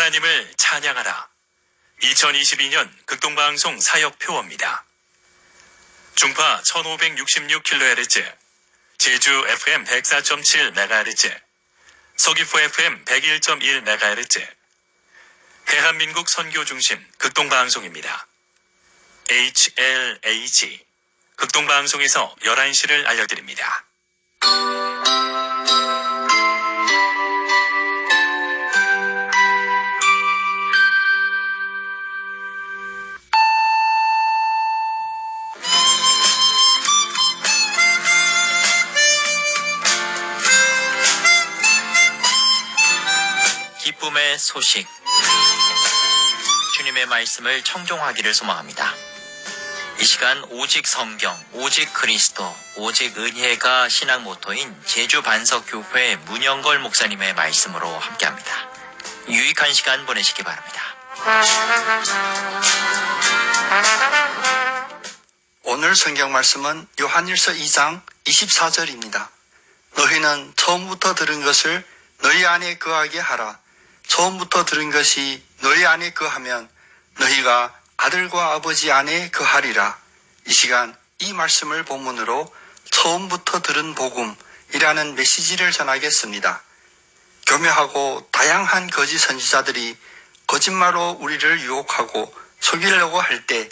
하나님을 찬양하라. 2022년 극동방송 사역표어입니다. 중파 1566kHz, 제주 FM 104.7MHz, 서귀포 FM 101.1MHz, 대한민국 선교중심 극동방송입니다. HLAG 극동방송에서 11시를 알려드립니다. 기쁨의 소식, 주님의 말씀을 청종하기를 소망합니다. 이 시간 오직 성경, 오직 그리스도, 오직 은혜가 신앙 모토인 제주 반석교회 문영걸 목사님의 말씀으로 함께합니다. 유익한 시간 보내시기 바랍니다. 오늘 성경 말씀은 요한일서 2장 24절입니다. 너희는 처음부터 들은 것을 너희 안에 거하게 하라. 처음부터 들은 것이 너희 안에 거하면 너희가 아들과 아버지 안에 거하리라. 이 시간 이 말씀을 본문으로 처음부터 들은 복음이라는 메시지를 전하겠습니다. 교묘하고 다양한 거짓 선지자들이 거짓말로 우리를 유혹하고 속이려고 할 때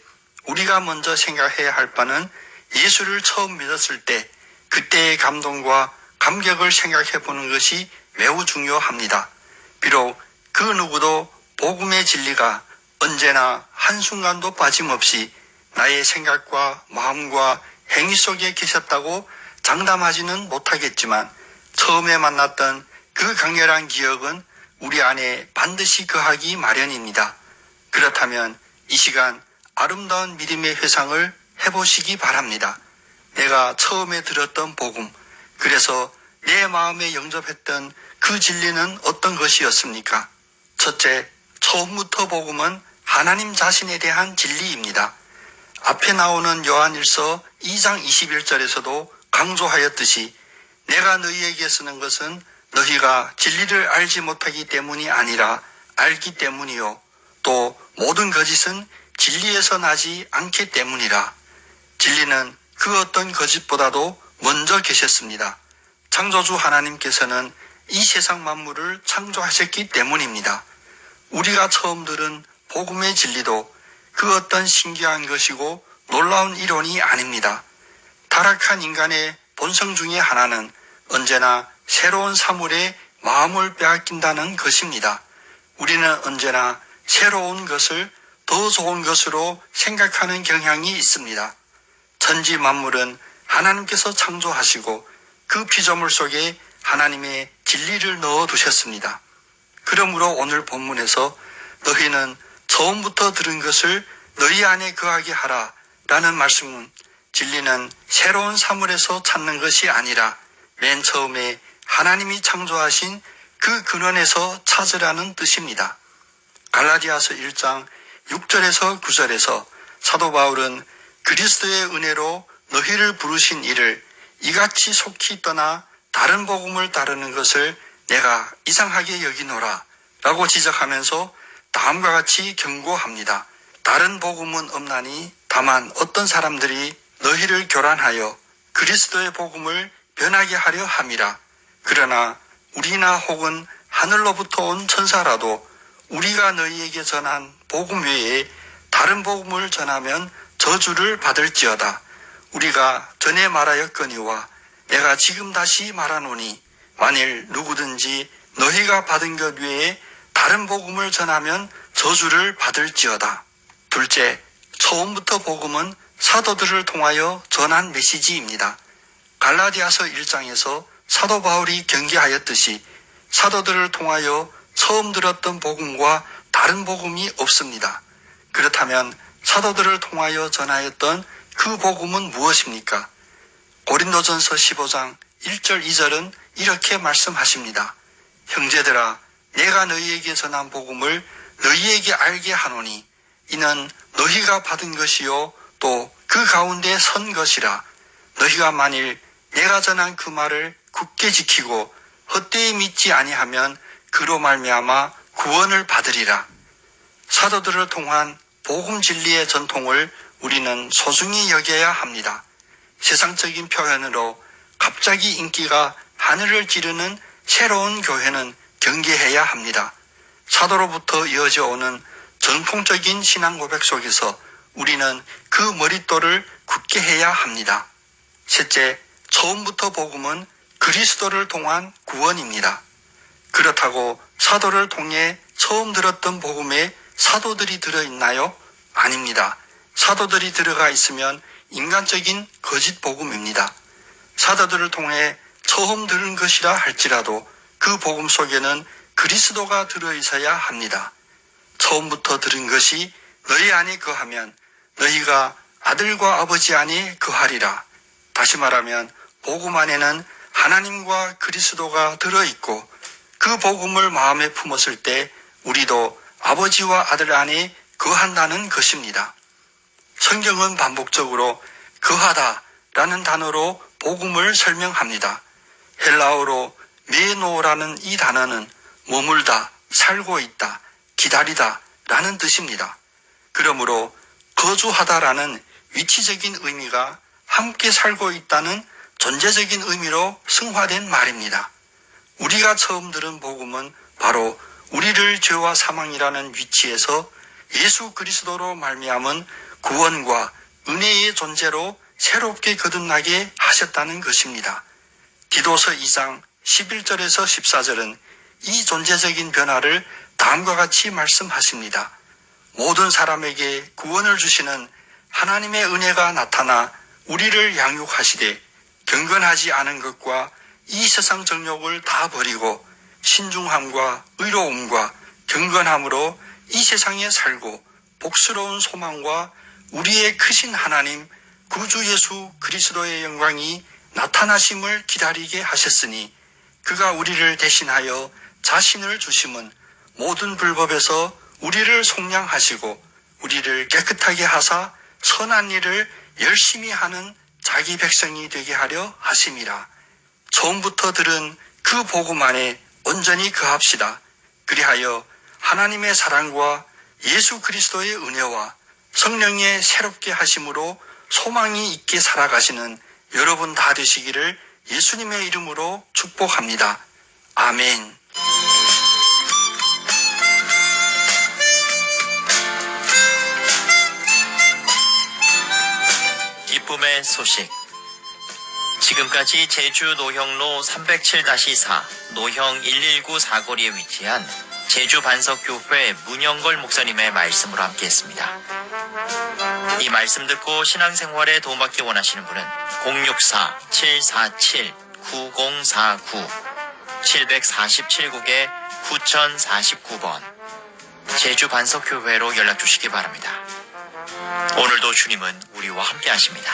우리가 먼저 생각해야 할 바는 예수를 처음 믿었을 때 그때의 감동과 감격을 생각해 보는 것이 매우 중요합니다. 비록 그 누구도 복음의 진리가 언제나 한순간도 빠짐없이 나의 생각과 마음과 행위 속에 계셨다고 장담하지는 못하겠지만 처음에 만났던 그 강렬한 기억은 우리 안에 반드시 거하기 마련입니다. 그렇다면 이 시간 아름다운 믿음의 회상을 해보시기 바랍니다. 내가 처음에 들었던 복음, 그래서 내 마음에 영접했던 그 진리는 어떤 것이었습니까? 첫째, 처음부터 복음은 하나님 자신에 대한 진리입니다. 앞에 나오는 요한일서 2장 21절에서도 강조하였듯이 내가 너희에게 쓰는 것은 너희가 진리를 알지 못하기 때문이 아니라 알기 때문이요. 또 모든 거짓은 진리에서 나지 않기 때문이라. 진리는 그 어떤 거짓보다도 먼저 계셨습니다. 창조주 하나님께서는 이 세상 만물을 창조하셨기 때문입니다. 우리가 처음 들은 복음의 진리도 그 어떤 신기한 것이고 놀라운 이론이 아닙니다. 타락한 인간의 본성 중에 하나는 언제나 새로운 사물에 마음을 빼앗긴다는 것입니다. 우리는 언제나 새로운 것을 더 좋은 것으로 생각하는 경향이 있습니다. 천지 만물은 하나님께서 창조하시고 그 피조물 속에 하나님의 진리를 넣어두셨습니다. 그러므로 오늘 본문에서 너희는 처음부터 들은 것을 너희 안에 거하게 하라 라는 말씀은 진리는 새로운 사물에서 찾는 것이 아니라 맨 처음에 하나님이 창조하신 그 근원에서 찾으라는 뜻입니다. 갈라디아서 1장 6절에서 9절에서 사도 바울은 그리스도의 은혜로 너희를 부르신 이를 이같이 속히 떠나 다른 복음을 따르는 것을 내가 이상하게 여기노라 라고 지적하면서 다음과 같이 경고합니다. 다른 복음은 없나니 다만 어떤 사람들이 너희를 교란하여 그리스도의 복음을 변하게 하려 함이라. 그러나 우리나 혹은 하늘로부터 온 천사라도 우리가 너희에게 전한 복음 외에 다른 복음을 전하면 저주를 받을지어다. 우리가 전에 말하였거니와 내가 지금 다시 말하노니 만일 누구든지 너희가 받은 것 외에 다른 복음을 전하면 저주를 받을지어다. 둘째, 처음부터 복음은 사도들을 통하여 전한 메시지입니다. 갈라디아서 1장에서 사도 바울이 경계하였듯이 사도들을 통하여 처음 들었던 복음과 다른 복음이 없습니다. 그렇다면 사도들을 통하여 전하였던 그 복음은 무엇입니까? 고린도전서 15장 1절 2절은 이렇게 말씀하십니다. 형제들아, 내가 너희에게 전한 복음을 너희에게 알게 하노니 이는 너희가 받은 것이요 또 그 가운데 선 것이라. 너희가 만일 내가 전한 그 말을 굳게 지키고 헛되이 믿지 아니하면 그로 말미암아 구원을 받으리라. 사도들을 통한 복음 진리의 전통을 우리는 소중히 여겨야 합니다. 세상적인 표현으로 갑자기 인기가 하늘을 찌르는 새로운 교회는 경계해야 합니다. 사도로부터 이어져 오는 전통적인 신앙 고백 속에서 우리는 그 머릿돌을 굳게 해야 합니다. 셋째, 처음부터 복음은 그리스도를 통한 구원입니다. 그렇다고 사도를 통해 처음 들었던 복음에 사도들이 들어있나요? 아닙니다. 사도들이 들어가 있으면 인간적인 거짓 복음입니다. 사도들을 통해 처음 들은 것이라 할지라도 그 복음 속에는 그리스도가 들어있어야 합니다. 처음부터 들은 것이 너희 안에 거하면 너희가 아들과 아버지 안에 거하리라. 다시 말하면 복음 안에는 하나님과 그리스도가 들어있고 그 복음을 마음에 품었을 때 우리도 아버지와 아들 안에 거한다는 것입니다. 성경은 반복적으로 거하다라는 단어로 복음을 설명합니다. 헬라어로 메노라는 이 단어는 머물다, 살고 있다, 기다리다 라는 뜻입니다. 그러므로 거주하다라는 위치적인 의미가 함께 살고 있다는 존재적인 의미로 승화된 말입니다. 우리가 처음 들은 복음은 바로 우리를 죄와 사망이라는 위치에서 예수 그리스도로 말미암은 구원과 은혜의 존재로 새롭게 거듭나게 하셨다는 것입니다. 디도서 2장 11절에서 14절은 이 존재적인 변화를 다음과 같이 말씀하십니다. 모든 사람에게 구원을 주시는 하나님의 은혜가 나타나 우리를 양육하시되 경건하지 않은 것과 이 세상 정욕을 다 버리고 신중함과 의로움과 경건함으로 이 세상에 살고 복스러운 소망과 우리의 크신 하나님 구주 예수 그리스도의 영광이 나타나심을 기다리게 하셨으니 그가 우리를 대신하여 자신을 주심은 모든 불법에서 우리를 속량하시고 우리를 깨끗하게 하사 선한 일을 열심히 하는 자기 백성이 되게 하려 하심이라. 처음부터 들은 그 복음 안에 온전히 거합시다. 그리하여 하나님의 사랑과 예수 그리스도의 은혜와 성령의 새롭게 하심으로 소망이 있게 살아가시는 여러분 다 되시기를 예수님의 이름으로 축복합니다. 아멘. 기쁨의 소식. 지금까지 제주 노형로 307-4 노형 119 사거리에 위치한 제주 반석교회 문영걸 목사님의 말씀으로 함께했습니다. 이 말씀 듣고 신앙생활에 도움받기 원하시는 분은 064-747-9049 747국에 9049번 제주 반석교회로 연락 주시기 바랍니다. 오늘도 주님은 우리와 함께 하십니다.